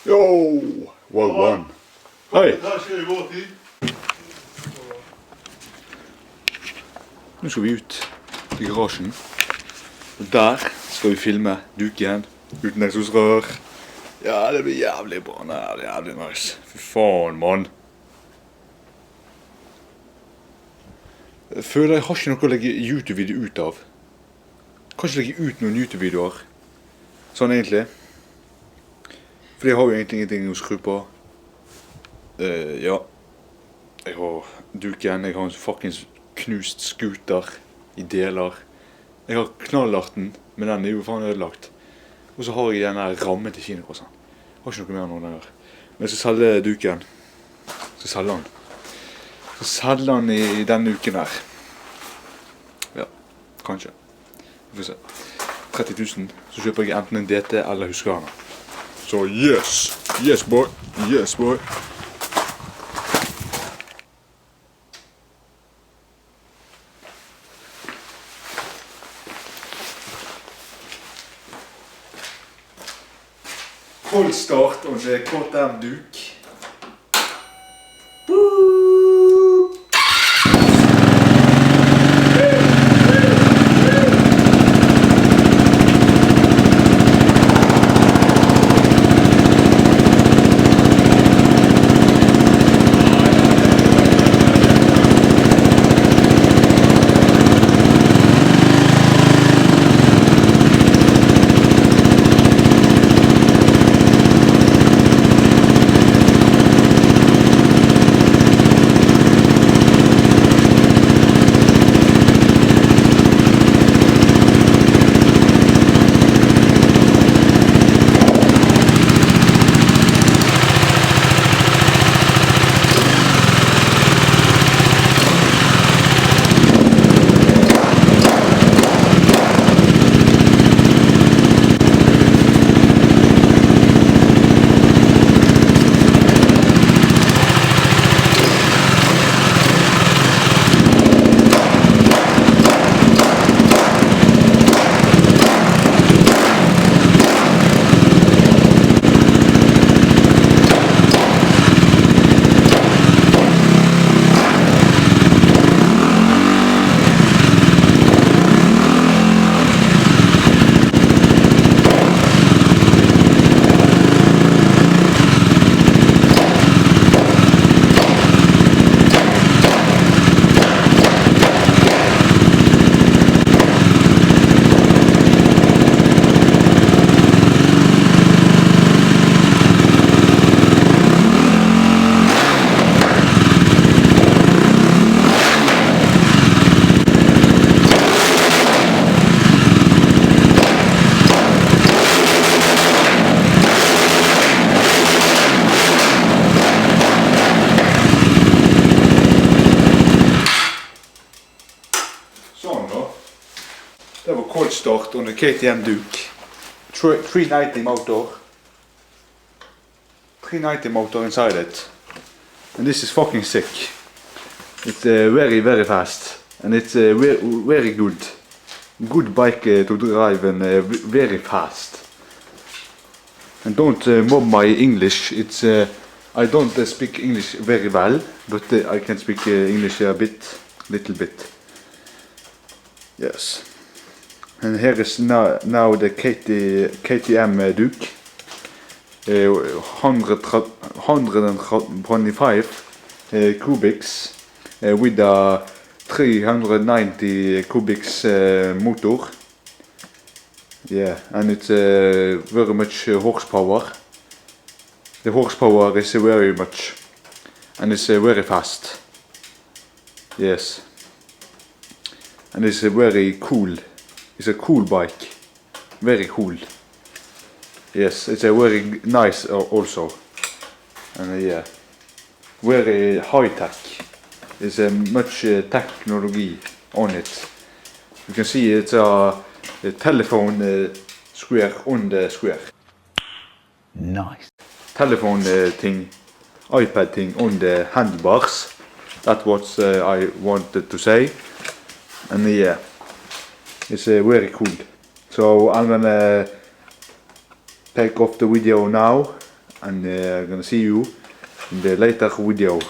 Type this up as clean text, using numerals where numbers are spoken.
Yo! Well one. Hei! Nå skal vi ut i garasjen. Og der skal vi filme Duken uten eksosrør. Ja, det blir jævlig bra. Det er jævlig nice. Fy faen, mann. Jeg føler jeg har ikke noe å legge YouTube-video ut av. Kanskje legge ut noen YouTube-videoer. Sånn egentlig. For jeg har jo egentlig ingenting å skru på. Ja. Jeg har Duken, jeg har en fucking knust scooter i deler. Jeg har knallarten, men den er jo faen ødelagt. Og så har jeg denne rammen til kinokrossen. Jeg har ikke noe mer enn noen der. Men jeg skal selge Duken. Jeg skal selge den. Jeg skal selge den i denne uken her. Ja, kanskje. Vi får se. 30 000, så kjøper jeg enten en DT eller Husqvarna. Så yes! Yes boy! Yes boy! Cold start on the KTM Duke. Det var cold start on the KTM Duke. 390 motor. 390 motor inside it. And this is fucking sick. It's very, very fast. And it's very good. Good bike to drive and very fast. And don't mob my English. It's I don't speak English very well, but I can speak English a bit, little bit. Yes. And here is now the KTM Duke. 125 cubics with a 390 cubics motor. Yeah, and it's very much horsepower. The horsepower is very much, and it's very fast. Yes, and it's very cool. It's a cool bike, very cool. Yes, it's a very nice also, and yeah, very high tech. There's much technology on it. You can see it's a telephone square on the square. Nice. Telephone thing, iPad thing on the handlebars. That's what I wanted to say. And yeah, it's very cool. So I'm gonna take off the video now and gonna see you in the later video.